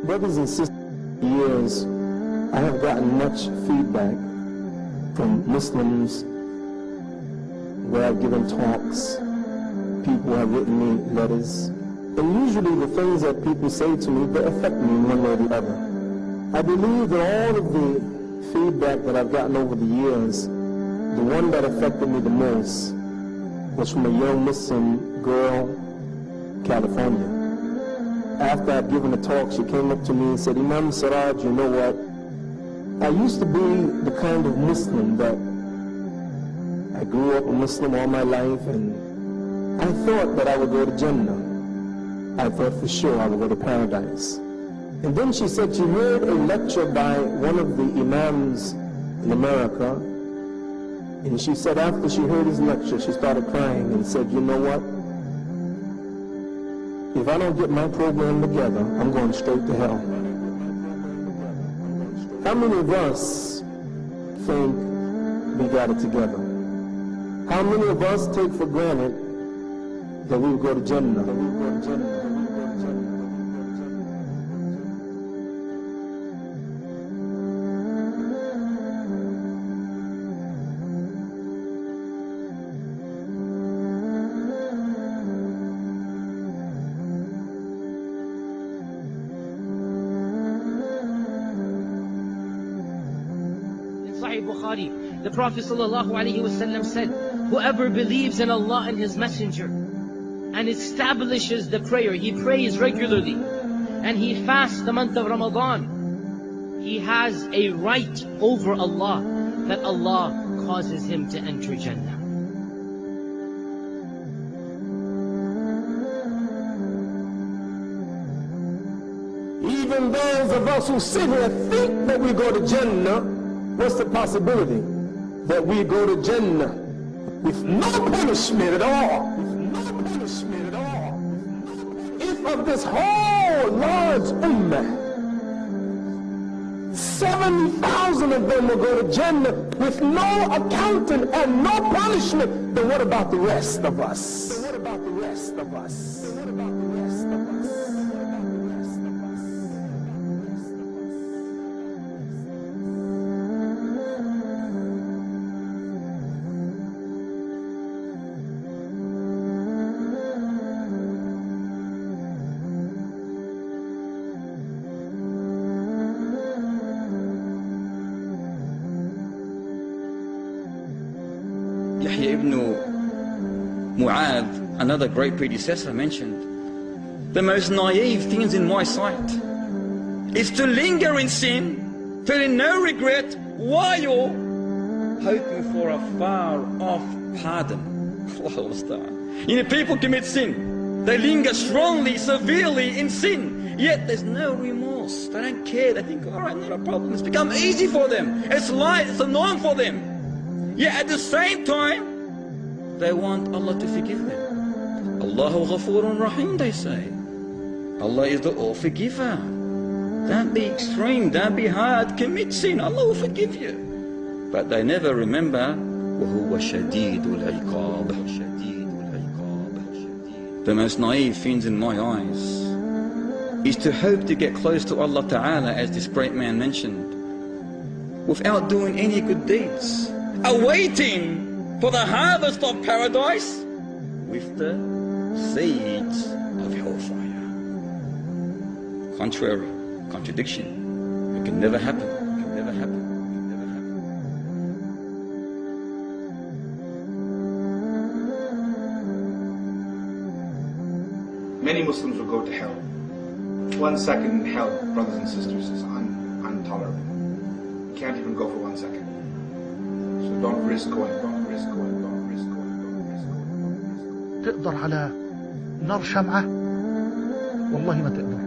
Brothers and sisters, for years I have gotten much feedback from Muslims where I've given talks. People have written me letters, and usually the things that people say to me, they affect me in one way or the other. I believe that all of the feedback that I've gotten over the years, the one that affected me the most was from a young Muslim girl, California. After I'd given a talk, she came up to me and said, Imam Siraj, you know what? I used to be the kind of Muslim that I grew up a Muslim all my life, and I thought that I would go to Jannah. I thought for sure I would go to paradise. And then she said she heard a lecture by one of the imams in America, and she said after she heard his lecture, she started crying and said, you know what? If I don't get my program together, I'm going straight to hell. How many of us think we got it together? How many of us take for granted that we will go to Jannah? Bukhari, the Prophet ﷺ said, whoever believes in Allah and His Messenger and establishes the prayer, he prays regularly, and he fasts the month of Ramadan, he has a right over Allah that Allah causes him to enter Jannah. Even those of us who sit here think that we go to Jannah, what's the possibility that we go to Jannah with no punishment at all? If of this whole large ummah, 70,000 of them will go to Jannah with no accounting and no punishment, then what about the rest of us? Ibn Mu'adh, another great predecessor, mentioned, the most naive things in my sight is to linger in sin, feeling no regret while hoping for a far-off pardon. You know, people commit sin. They linger strongly, severely in sin, yet there's no remorse. They don't care. They think, all right, not a problem. It's become easy for them. It's light. It's a norm for them. Yet at the same time, they want Allah to forgive them. Allahu Ghafurun Rahim, they say. Allah is the all-forgiver. Don't be extreme, don't be hard, commit sin, Allah will forgive you. But they never remember, وَهُوَ شَدِيدُ الْعِقَابِ. The most naive things in my eyes is to hope to get close to Allah Ta'ala, as this great man mentioned, without doing any good deeds, awaiting for the harvest of paradise with the seeds of hellfire. Contrary, contradiction. It can never happen. Many Muslims will go to hell. 1 second in hell, brothers and sisters, is intolerable. You can't even go for 1 second. So don't risk going. تقدر على نار شمعة؟ والله ما تقدر.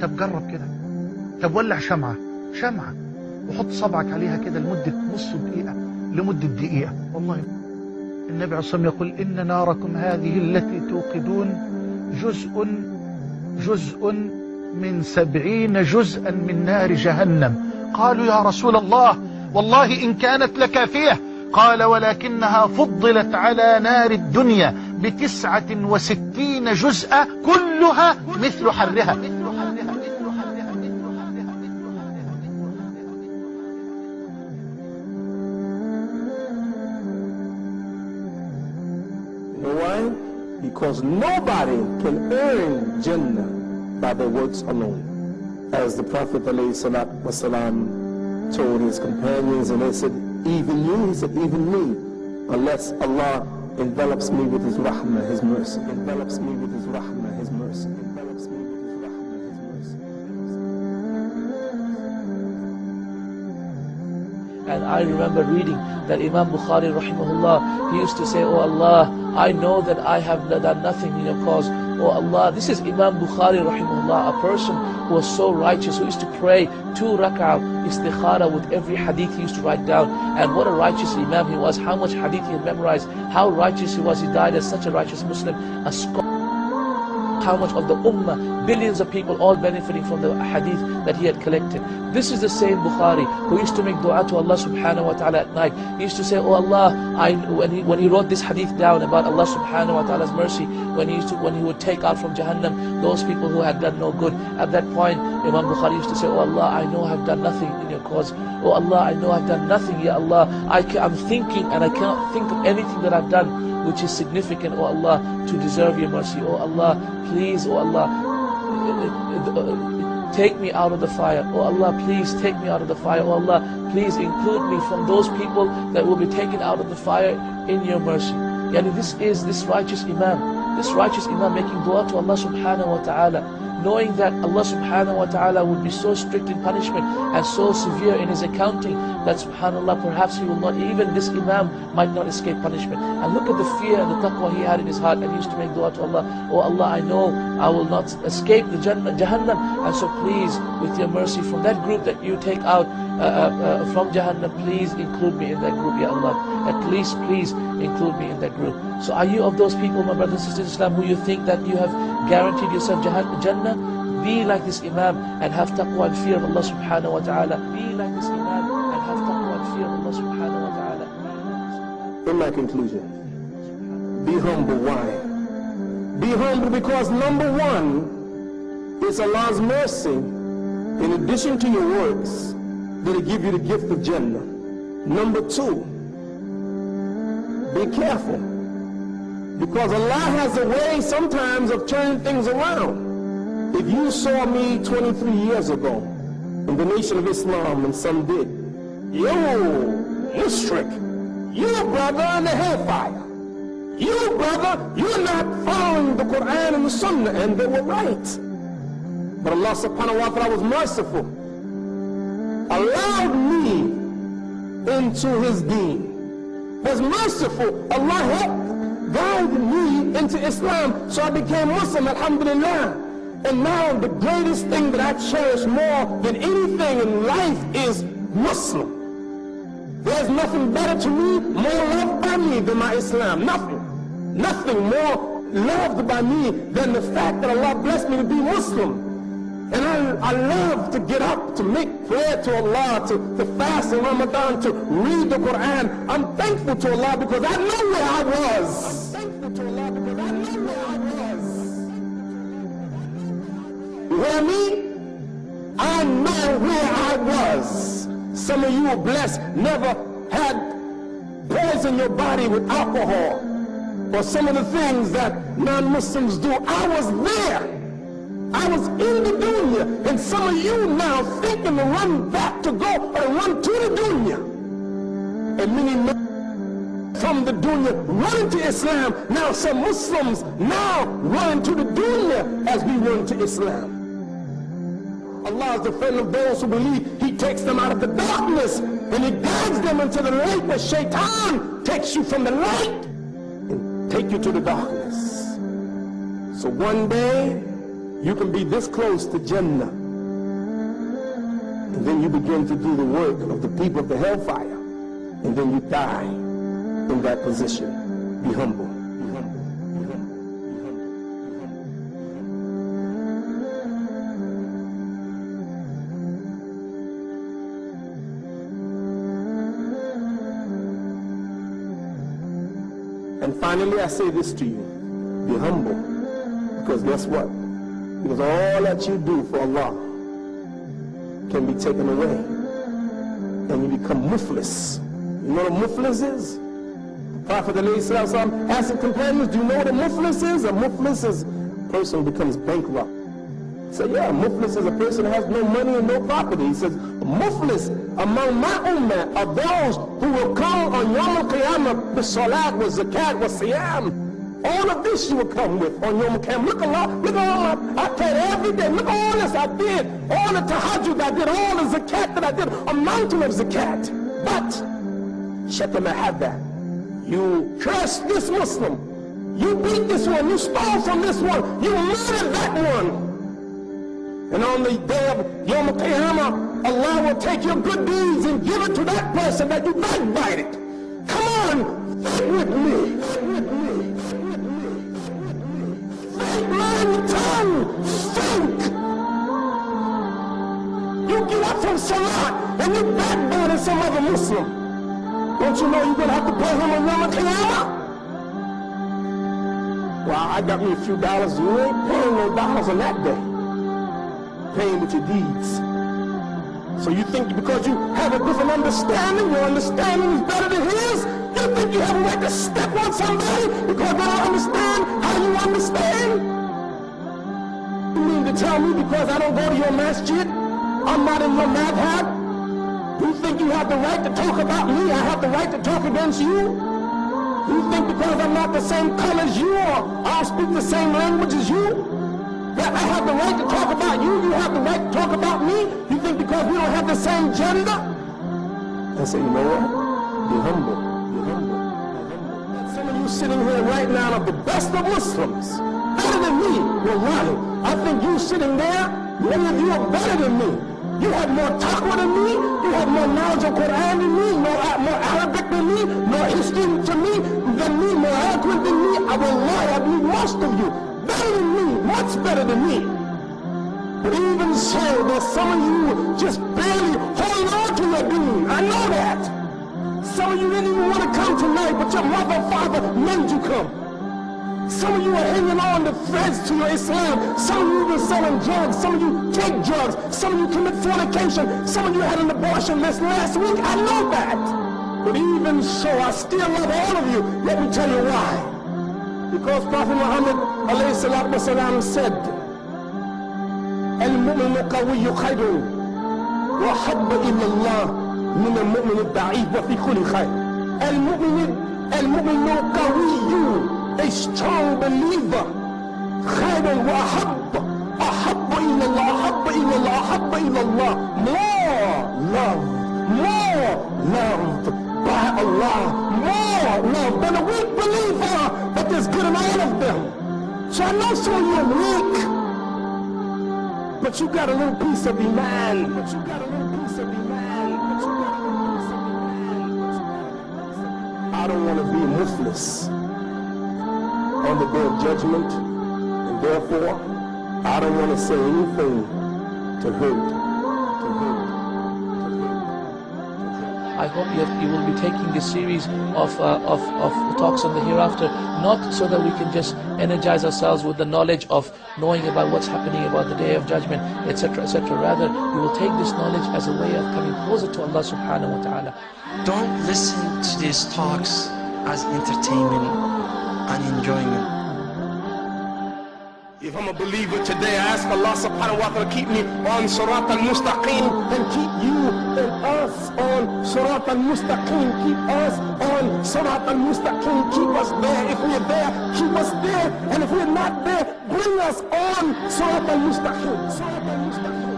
طب جرب كده. طب ولع شمعة وحط صبعك عليها كده لمدة نص دقيقة لمدة دقيقة. والله النبي عليه الصلاة والسلام يقول إن ناركم هذه التي توقدون جزء من 70 جزءا من نار جهنم. قالوا يا رسول الله والله إن كانت لكافية. قال ولكنها فضلت على نار الدنيا ب69 جزءا كلها مثل حرها. know why? Because nobody can earn Jannah by their works alone. As the Prophet ﷺ told his companions, and they said, even you? He said, even me, unless Allah envelops me with His rahmah, His mercy. Envelops me with His rahmah, His mercy. Envelops me with His rahmah, His mercy. And I remember reading that Imam Bukhari rahimahullah, he used to say, oh Allah, I know that I have done nothing in your cause. Oh Allah, this is Imam Bukhari rahimahullah, a person who was so righteous, who used to pray 2 rak'ah istikhara with every hadith he used to write down. And what a righteous Imam he was, how much hadith he had memorized, how righteous he was. He died as such a righteous Muslim, a scholar. How much of the ummah, billions of people all benefiting from the hadith that he had collected. This is the same Bukhari who used to make dua to Allah subhanahu wa ta'ala at night. He used to say, oh Allah, when he wrote this hadith down about Allah subhanahu wa ta'ala's mercy, when he would take out from Jahannam those people who had done no good. At that point, Imam Bukhari used to say, oh Allah, I know I have done nothing in your cause. Oh Allah, I know I have done nothing, Ya Allah. I'm thinking and I cannot think of anything that I've done which is significant, oh Allah, to deserve your mercy. Oh Allah, please, oh Allah, take me out of the fire. Oh Allah, please take me out of the fire. Oh Allah, please include me from those people that will be taken out of the fire in your mercy. Yani this is this righteous Imam making dua to Allah subhanahu wa ta'ala, knowing that Allah subhanahu wa ta'ala would be so strict in punishment and so severe in His accounting that subhanallah, perhaps he will not, even this Imam might not escape punishment. And look at the fear and the taqwa he had in his heart, and he used to make dua to Allah, oh Allah, I know I will not escape the Jahannam, and so please, with your mercy, from that group that you take out from Jahannam, please include me in that group, Ya Allah. At least please include me in that group. So are you of those people, my brothers and sisters in Islam, who you think that you have guaranteed yourself Jannah? Be like this Imam and have taqwa and fear of Allah subhanahu wa ta'ala. Be like this Imam and have taqwa and fear of Allah subhanahu wa ta'ala. In my conclusion, be humble. Why? Be humble because number one, it's Allah's mercy, in addition to your works, that He give you the gift of Jannah. Number two, be careful, because Allah has a way sometimes of turning things around. If you saw me 23 years ago in the Nation of Islam, and some did, yo, mushrik, you brother in the hellfire, you brother, you're not following the Quran and the Sunnah, and they were right. But Allah subhanahu wa ta'ala was merciful, allowed me into His deen, was merciful. Allah helped guide me into Islam, so I became Muslim, alhamdulillah. And now the greatest thing that I cherish more than anything in life is Muslim. There's nothing better to me, more loved by me than my Islam. Nothing more loved by me than the fact that Allah blessed me to be Muslim. And I love to get up, to make prayer to Allah, to fast in Ramadan, to read the Quran. I'm thankful to Allah because I know where I was. I'm thankful to Allah because I know where I was. You hear me? I know where I was. Some of you are blessed, never had poison your body with alcohol, or some of the things that non-Muslims do. I was there. I was in the dunya, and some of you now thinking to run back to go or run to the dunya. And many from the dunya running to Islam. Now some Muslims now run to the dunya as we run to Islam. Allah is the friend of those who believe. He takes them out of the darkness and He guides them into the light. But shaitan takes you from the light and take you to the darkness. So one day you can be this close to Jannah, and then you begin to do the work of the people of the hellfire, and then you die in that position. Be humble. Be humble. Be humble. And finally, I say this to you: be humble, because guess what? Because all that you do for Allah can be taken away, and you become muflis. You know what a muflis is? A Prophet ﷺ asked the companions, do you know what a muflis is? A muflis is a person who becomes bankrupt. He said, yeah, a muflis is a person who has no money and no property. He says, a muflis among my ummah are those who will come on Yom al-Qiyamah with salat, with zakat, with siyam. All of this you will come with on Yom al-Qiyamah. Look Allah, look at all I prayed every day. Look at all this I did. All the tahajjud I did, all the zakat that I did, a mountain of zakat. But, shatama hadda, you curse this Muslim. You beat this one, you stole from this one, you murdered that one. And on the day of Yom Qiyamah, Allah will take your good deeds and give it to that person that you backbited. Come on, think with me. Think, man, tongue, think. You get up from Salah and you backbited some other Muslim. Don't you know you're going to have to pay him on Yom Qiyamah? Well, I got me a few dollars. You ain't paying no dollars on that day. Paying with your deeds. So you think because you have a different understanding, your understanding is better than his? You think you have a right to step on somebody because they don't understand how you understand? You mean to tell me because I don't go to your masjid, I'm not in your madhab? You think you have the right to talk about me, I have the right to talk against you? You think because I'm not the same color as you, or I don't speak the same language as you, that I have the right to talk about you, you have the right to talk about me? You think because we don't have the same gender? I say, you know what? Be humble. Be humble. Some of you sitting here right now are the best of Muslims. Better than me. Wallahi. I think you sitting there, many of you are better than me. You have more taqwa than me. You have more knowledge of Quran than me, more Arabic than me, more history than me, more eloquent than me. I will lie, I believe most of you. Better than me, much better than me. But even so, there's some of you just barely holding on to your deen. I know that. Some of you didn't even want to come tonight, but your mother and father made you come. Some of you are hanging on the threads to your Islam. Some of you have been selling drugs. Some of you take drugs. Some of you commit fornication. Some of you had an abortion this last week. I know that. But even so, I still love all of you. Let me tell you why. Because Prophet Muhammad ﷺ said, "Al-mu'minu qawiyyu khayrun wa habba ila Allah min al-mu'min al-da'if wa fi kulli khayr." Al-mu'minu qawiyyu, a strong believer, khayrun wa habba ila Allah, habba ila Allah, more loved by Allah, more loved than a weak believer. But there's good in all of them. So I know some of you are weak, but you got a little piece of Iman. I don't want to be muflis on the day of judgment, and therefore I don't want to say anything to hurt. I hope you will be taking this series of talks on the hereafter, not so that we can just energize ourselves with the knowledge of knowing about what's happening about the day of judgment, etc., etc. Rather, we will take this knowledge as a way of coming closer to Allah subhanahu wa ta'ala. Don't listen to these talks as entertainment and enjoyment. If I'm a believer today, I ask Allah subhanahu wa ta'ala to keep me on Surat al-Mustaqim and keep you and us on Surat al-Mustaqim. Keep us on Surat al-Mustaqim. Keep us there. If we're there, keep us there. And if we're not there, bring us on Surat al-Mustaqim. Surat al-Mustaqim.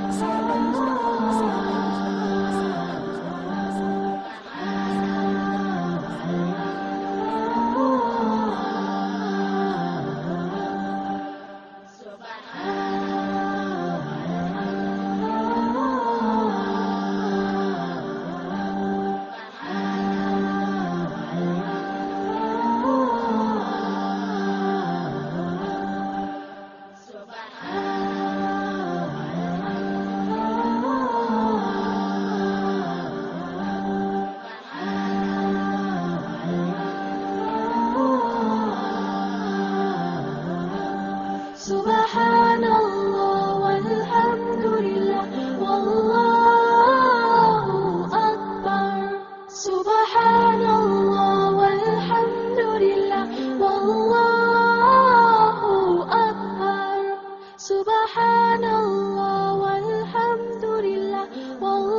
Subhanallah walhamdulillah wallahu akbar. Subhanallah walhamdulillah. سبحان الله والحمد لله والله